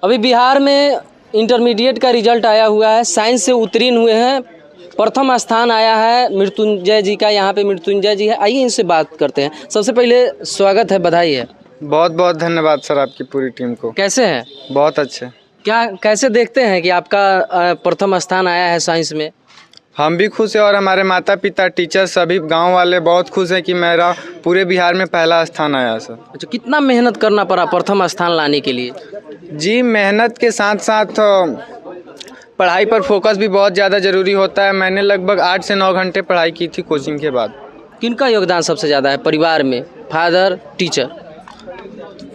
अभी बिहार में इंटरमीडिएट का रिजल्ट आया हुआ है, साइंस से उत्तीर्ण हुए हैं, प्रथम स्थान आया है मृत्युंजय जी का। यहाँ पे मृत्युंजय जी है, आइए इनसे बात करते हैं। सबसे पहले स्वागत है, बधाई है। बहुत बहुत धन्यवाद सर आपकी पूरी टीम को। कैसे हैं? बहुत अच्छे। क्या कैसे देखते हैं कि आपका प्रथम स्थान आया है साइंस में? हम भी खुश हैं और हमारे माता पिता, टीचर, सभी गांव वाले बहुत खुश हैं कि मेरा पूरे बिहार में पहला स्थान आया सर। अच्छा, कितना मेहनत करना पड़ा प्रथम स्थान लाने के लिए? जी, मेहनत के साथ साथ पढ़ाई पर फोकस भी बहुत ज़्यादा ज़रूरी होता है। मैंने लगभग 8 से 9 घंटे पढ़ाई की थी कोचिंग के बाद। किनका योगदान सबसे ज़्यादा है परिवार में? Father, teacher?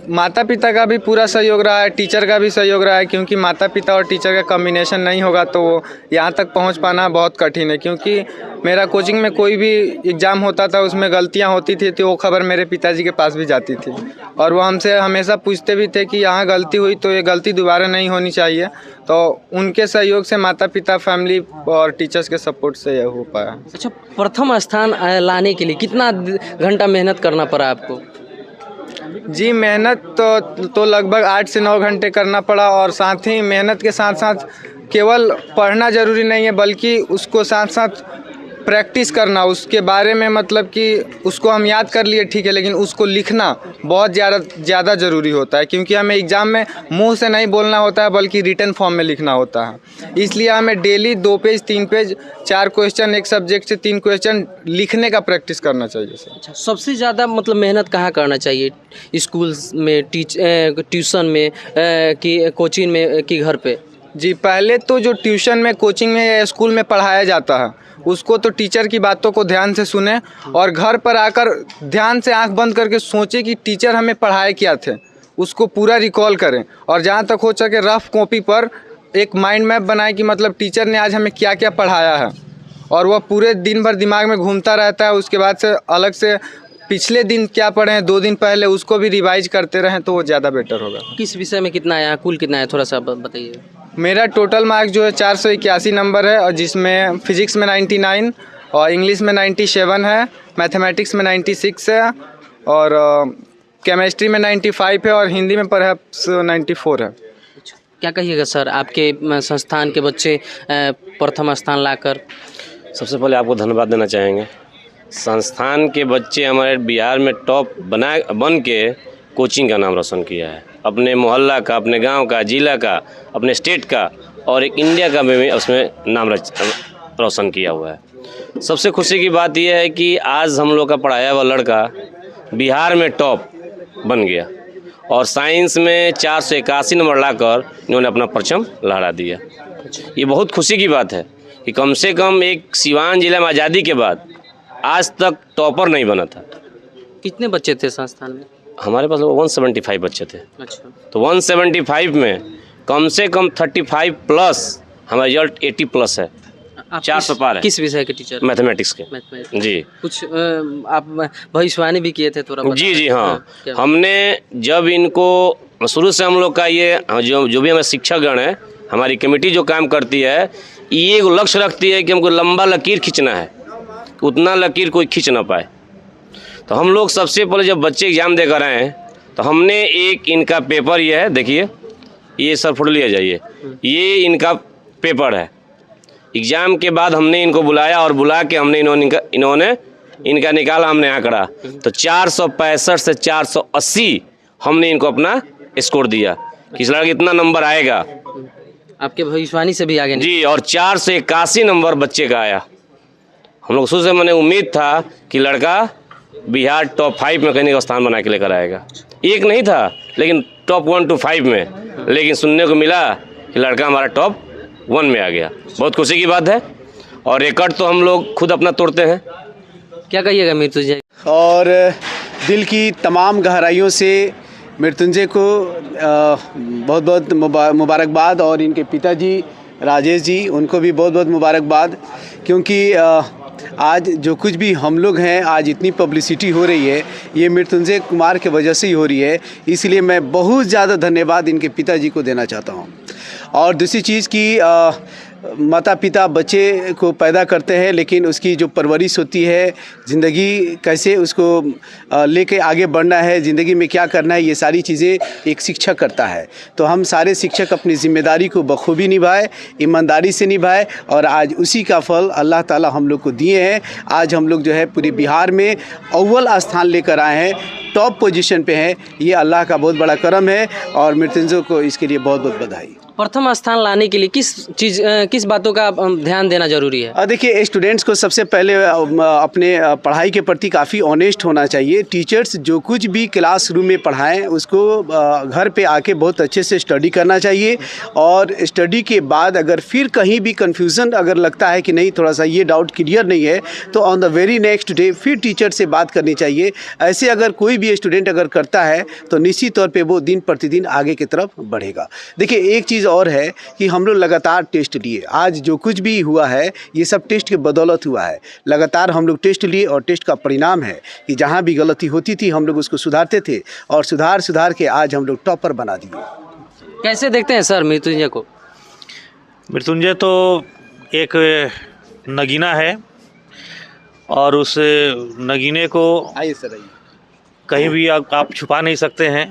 माता पिता का भी पूरा सहयोग रहा है, टीचर का भी सहयोग रहा है, क्योंकि माता पिता और टीचर का कॉम्बिनेशन नहीं होगा तो वो यहाँ तक पहुँच पाना बहुत कठिन है। क्योंकि मेरा कोचिंग में कोई भी एग्ज़ाम होता था उसमें गलतियाँ होती थी तो वो खबर मेरे पिताजी के पास भी जाती थी और वो हमसे हमेशा पूछते भी थे कि यहाँ गलती हुई तो ये गलती दोबारा नहीं होनी चाहिए। तो उनके सहयोग से, माता पिता, फैमिली और टीचर्स के सपोर्ट से यह हो पाया। अच्छा, प्रथम स्थान लाने के लिए कितना घंटा मेहनत करना पड़ा आपको? जी, मेहनत तो लगभग 8 से 9 घंटे करना पड़ा और साथ ही मेहनत के साथ साथ केवल पढ़ना ज़रूरी नहीं है बल्कि उसको साथ साथ प्रैक्टिस करना उसके बारे में। मतलब कि उसको हम याद कर लिए ठीक है, लेकिन उसको लिखना बहुत ज़्यादा ज़रूरी होता है, क्योंकि हमें एग्ज़ाम में मुंह से नहीं बोलना होता है बल्कि रिटन फॉर्म में लिखना होता है। इसलिए हमें डेली 2 पेज, 3 पेज, 4 क्वेश्चन, एक सब्जेक्ट से 3 क्वेश्चन लिखने का प्रैक्टिस करना चाहिए सर। अच्छा, सबसे ज़्यादा मतलब मेहनत कहाँ करना चाहिए? स्कूल में, ट्यूशन में, कि कोचिंग में, कि घर पे? जी, पहले तो जो ट्यूशन में, कोचिंग में या स्कूल में पढ़ाया जाता है उसको तो टीचर की बातों को ध्यान से सुने और घर पर आकर ध्यान से आंख बंद करके सोचे कि टीचर हमें पढ़ाए क्या थे, उसको पूरा रिकॉल करें और जहाँ तक हो सके रफ कॉपी पर एक माइंड मैप बनाए कि मतलब टीचर ने आज हमें क्या क्या पढ़ाया है और वह पूरे दिन भर दिमाग में घूमता रहता है। उसके बाद से अलग से पिछले दिन क्या पढ़े हैं 2 दिन पहले उसको भी रिवाइज करते रहें तो वो ज़्यादा बेटर होगा। किस विषय में कितना आया, कुल कितना है, थोड़ा सा बताइए। मेरा टोटल मार्क जो है 481 नंबर है और जिसमें फिजिक्स में 99 और इंग्लिश में 97 है, मैथमेटिक्स में 96 है और केमिस्ट्री में 95 है और हिंदी में परहैप्स 94 है। क्या कहिएगा सर, आपके संस्थान के बच्चे प्रथम स्थान लाकर? सबसे पहले आपको धन्यवाद देना चाहेंगे। संस्थान के बच्चे हमारे बिहार में टॉप बन के कोचिंग का नाम रोशन किया है, अपने मोहल्ला का, अपने गांव का, जिला का, अपने स्टेट का और एक इंडिया का भी उसमें नाम रोशन किया हुआ है। सबसे खुशी की बात यह है कि आज हम लोग का पढ़ाया हुआ लड़का बिहार में टॉप बन गया और साइंस में 481 नंबर लाकर इन्होंने अपना परचम लहरा दिया। ये बहुत खुशी की बात है कि कम से कम एक सिवान जिला में आज़ादी के बाद आज तक टॉपर नहीं बना था। कितने बच्चे थे संस्थान में? हमारे पास 175 बच्चे थे। अच्छा, तो 175 में कम से कम 35 प्लस हमारा रिजल्ट 80 प्लस है। 400 पार है। किस विषय के टीचर? मैथमेटिक्स के। जी, कुछ आप भविष्यवाणी भी किए थे, थोड़ा जी जी हाँ, हमने जब इनको शुरू से हम लोग का ये जो भी हमारे शिक्षकगण है, हमारी कमेटी जो काम करती है, ये एक लक्ष्य रखती है कि हमको लंबा लकीर खींचना है, उतना लकीर कोई खींच ना पाए। तो हम लोग सबसे पहले जब बच्चे एग्ज़ाम देकर आए हैं तो हमने एक इनका पेपर, ये है देखिए, ये सर फोटो लिया जाइए, ये इनका पेपर है। एग्ज़ाम के बाद हमने इनको बुलाया और बुला के हमने इन्होंने इनका निकाला हमने आंकड़ा, तो 465 से 480 हमने इनको अपना स्कोर दिया कि इस लड़का इतना नंबर आएगा। आपके भविष्यवाणी से भी आगे जी, और 481 नंबर बच्चे का आया। हम लोग शुरू से मैंने उम्मीद था कि लड़का बिहार टॉप 5 में कहीं का स्थान बना के लेकर आएगा। एक नहीं था लेकिन टॉप 1 to 5 में, लेकिन सुनने को मिला कि लड़का हमारा टॉप 1 में आ गया। बहुत खुशी की बात है और रिकॉर्ड तो हम लोग खुद अपना तोड़ते हैं। क्या कहिएगा मृत्युंजय? और दिल की तमाम गहराइयों से मृत्युंजय को बहुत बहुत मुबारकबाद और इनके पिताजी राजेश जी, उनको भी बहुत बहुत मुबारकबाद, क्योंकि आज जो कुछ भी हम लोग हैं, आज इतनी पब्लिसिटी हो रही है, ये मृत्युंजय कुमार के वजह से ही हो रही है। इसलिए मैं बहुत ज़्यादा धन्यवाद इनके पिताजी को देना चाहता हूँ। और दूसरी चीज़ कि माता पिता बच्चे को पैदा करते हैं, लेकिन उसकी जो परवरिश होती है, ज़िंदगी कैसे उसको लेके आगे बढ़ना है, ज़िंदगी में क्या करना है, ये सारी चीज़ें एक शिक्षक करता है। तो हम सारे शिक्षक अपनी ज़िम्मेदारी को बखूबी निभाए, ईमानदारी से निभाए, और आज उसी का फल अल्लाह ताला हम लोग को दिए हैं। आज हम लोग जो है पूरे बिहार में अव्वल स्थान लेकर आए हैं, टॉप पोजीशन पे हैं। ये अल्लाह का बहुत बड़ा करम है और मृत्युंजय को इसके लिए बहुत बहुत बधाई। प्रथम स्थान लाने के लिए किस बातों का ध्यान देना जरूरी है? देखिए, स्टूडेंट्स को सबसे पहले अपने पढ़ाई के प्रति काफ़ी ऑनेस्ट होना चाहिए। टीचर्स जो कुछ भी क्लासरूम में पढ़ाएं उसको घर पे आके बहुत अच्छे से स्टडी करना चाहिए, और स्टडी के बाद अगर फिर कहीं भी कन्फ्यूज़न अगर लगता है कि नहीं, थोड़ा सा ये डाउट क्लियर नहीं है, तो on the very next day फिर टीचर से बात करनी चाहिए। ऐसे अगर कोई भी स्टूडेंट अगर करता है तो निश्चित तौर पे वो दिन प्रतिदिन आगे की तरफ बढ़ेगा। देखिए, एक चीज़ और है कि हम लोग लगातार टेस्ट लिए। आज जो कुछ भी हुआ है ये सब टेस्ट के बदौलत हुआ है। लगातार हम लोग टेस्ट लिए और टेस्ट का परिणाम है कि जहाँ भी गलती होती थी हम लोग उसको सुधारते थे, और सुधार के आज हम लोग टॉपर बना दिए। कैसे देखते हैं सर मृत्युंजय को? मृत्युंजय तो एक नगीना है, और उस नगीने को आइए सर, आइए। कहीं भी आप छुपा नहीं सकते हैं।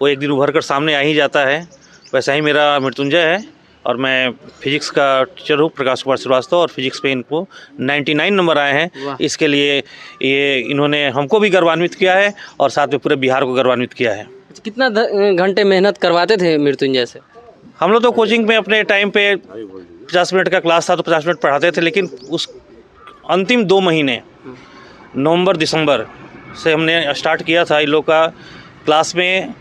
वो एक दिन उभर कर सामने आ ही जाता है। वैसा ही मेरा मृत्युंजय है, और मैं फिजिक्स का टीचर हूँ, प्रकाश कुमार श्रीवास्तव, और फिजिक्स पे इनको 99 नंबर आए हैं। इसके लिए ये इन्होंने हमको भी गौरवान्वित किया है और साथ में पूरे बिहार को गौरवान्वित किया है। कितना घंटे मेहनत करवाते थे मृत्युंजय से? हम लोग तो कोचिंग में अपने टाइम पे 50 मिनट का क्लास था तो 50 मिनट पढ़ाते थे, लेकिन उस अंतिम 2 महीने नवंबर दिसंबर से हमने स्टार्ट किया था। इन लोग का क्लास में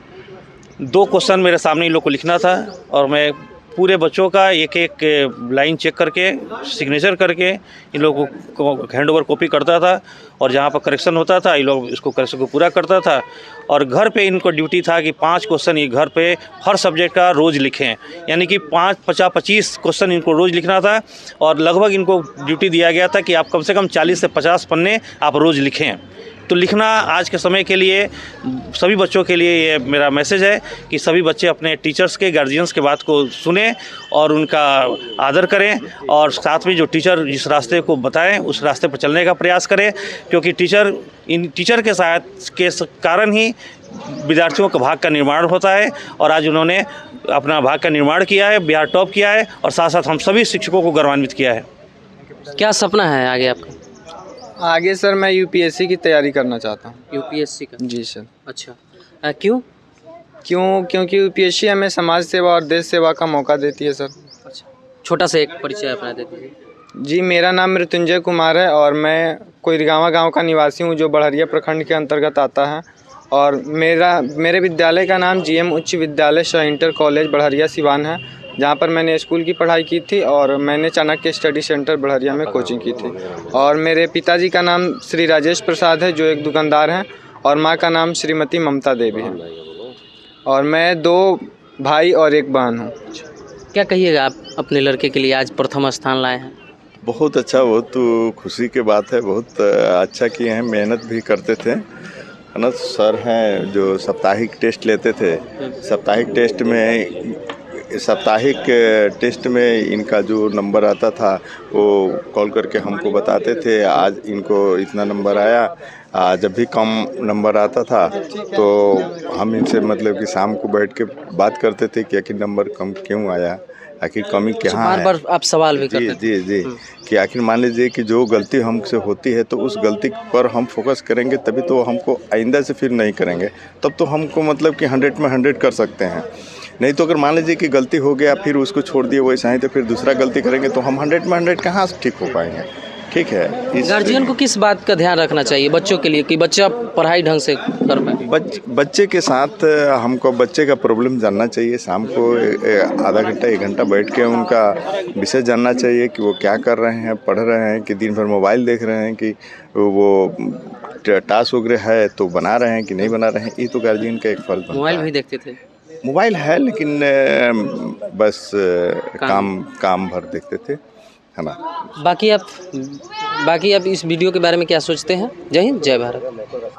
2 क्वेश्चन मेरे सामने इन लोग को लिखना था, और मैं पूरे बच्चों का एक एक लाइन चेक करके सिग्नेचर करके इन लोगों को हैंड ओवर कॉपी करता था, और जहाँ पर करेक्शन होता था इन लोग इसको करेक्शन को पूरा करता था। और घर पे इनको ड्यूटी था कि 5 क्वेश्चन ये घर पे हर सब्जेक्ट का रोज़ लिखें, यानी कि 25 क्वेश्चन इनको रोज़ लिखना था, और लगभग इनको ड्यूटी दिया गया था कि आप कम से कम 40 से 50 पन्ने आप रोज़ लिखें। तो लिखना आज के समय के लिए सभी बच्चों के लिए ये मेरा मैसेज है कि सभी बच्चे अपने टीचर्स के, गार्जियंस के बात को सुने और उनका आदर करें, और साथ में जो टीचर जिस रास्ते को बताएं उस रास्ते पर चलने का प्रयास करें, क्योंकि टीचर के साथ के कारण ही विद्यार्थियों का भाग का निर्माण होता है। और आज उन्होंने अपना भाग का निर्माण किया है, बिहार टॉप किया है, और साथ साथ हम सभी शिक्षकों को गौरवान्वित किया है। क्या सपना है आगे आपका? आगे सर मैं यूपीएससी की तैयारी करना चाहता हूँ। यूपीएससी का? जी सर। अच्छा, क्योंकि यूपीएससी हमें समाज सेवा और देश सेवा का मौका देती है सर। अच्छा, छोटा सा एक परिचय अपना दे दीजिए। जी, मेरा नाम मृत्युंजय कुमार है और मैं कोइरगांवा गांव का निवासी हूं, जो बड़हरिया प्रखंड के अंतर्गत आता है। और मेरे विद्यालय का नाम जीएम उच्च विद्यालय शाह इंटर कॉलेज बड़हरिया सिवान है, जहां पर मैंने स्कूल की पढ़ाई की थी, और मैंने चाणक्य स्टडी सेंटर बड़हरिया में कोचिंग की थी। और मेरे पिताजी का नाम श्री राजेश प्रसाद है, जो एक दुकानदार हैं, और माँ का नाम श्रीमती ममता देवी है, और मैं 2 भाई और 1 बहन हूँ। क्या कहिएगा आप अपने लड़के के लिए आज प्रथम स्थान लाए हैं? बहुत अच्छा, बहुत खुशी की बात है। बहुत अच्छा किए हैं, मेहनत भी करते थे, है ना। सर हैं जो साप्ताहिक टेस्ट लेते थे, साप्ताहिक टेस्ट में इनका जो नंबर आता था वो कॉल करके हमको बताते थे, आज इनको इतना नंबर आया। जब भी कम नंबर आता था तो हम इनसे मतलब कि शाम को बैठ के बात करते थे कि आखिर नंबर कम क्यों आया, आखिर कमी कहाँ है। बार आप सवाल भी करते थे? जी कि आखिर मान लीजिए कि जो गलती हमसे होती है तो उस गलती पर हम फोकस करेंगे, तभी तो हमको आइंदा से फिर नहीं करेंगे, तब तो हमको मतलब कि 100 में 100 कर सकते हैं। नहीं तो अगर मान लीजिए कि गलती हो गया फिर उसको छोड़ दिए वैसा ही, तो फिर दूसरा गलती करेंगे तो हम 100 में 100 कहाँ से ठीक हो पाएंगे। ठीक है, गार्जियन को किस बात का ध्यान रखना चाहिए बच्चों के लिए कि बच्चा पढ़ाई ढंग से कर पाए? बच्चे के साथ हमको बच्चे का प्रॉब्लम जानना चाहिए। शाम को आधा घंटा 1 घंटा बैठ के उनका विषय जानना चाहिए कि वो क्या कर रहे हैं, पढ़ रहे हैं कि दिन भर मोबाइल देख रहे हैं, कि वो टास्क वगैरह है तो बना रहे हैं कि नहीं बना रहे हैं। ये तो गार्जियन का एक फर्ज बनता है। मोबाइल भी देखते थे? मोबाइल है, लेकिन बस काम भर देखते थे, है ना। बाकी आप इस वीडियो के बारे में क्या सोचते हैं? जय हिंद, जय भारत।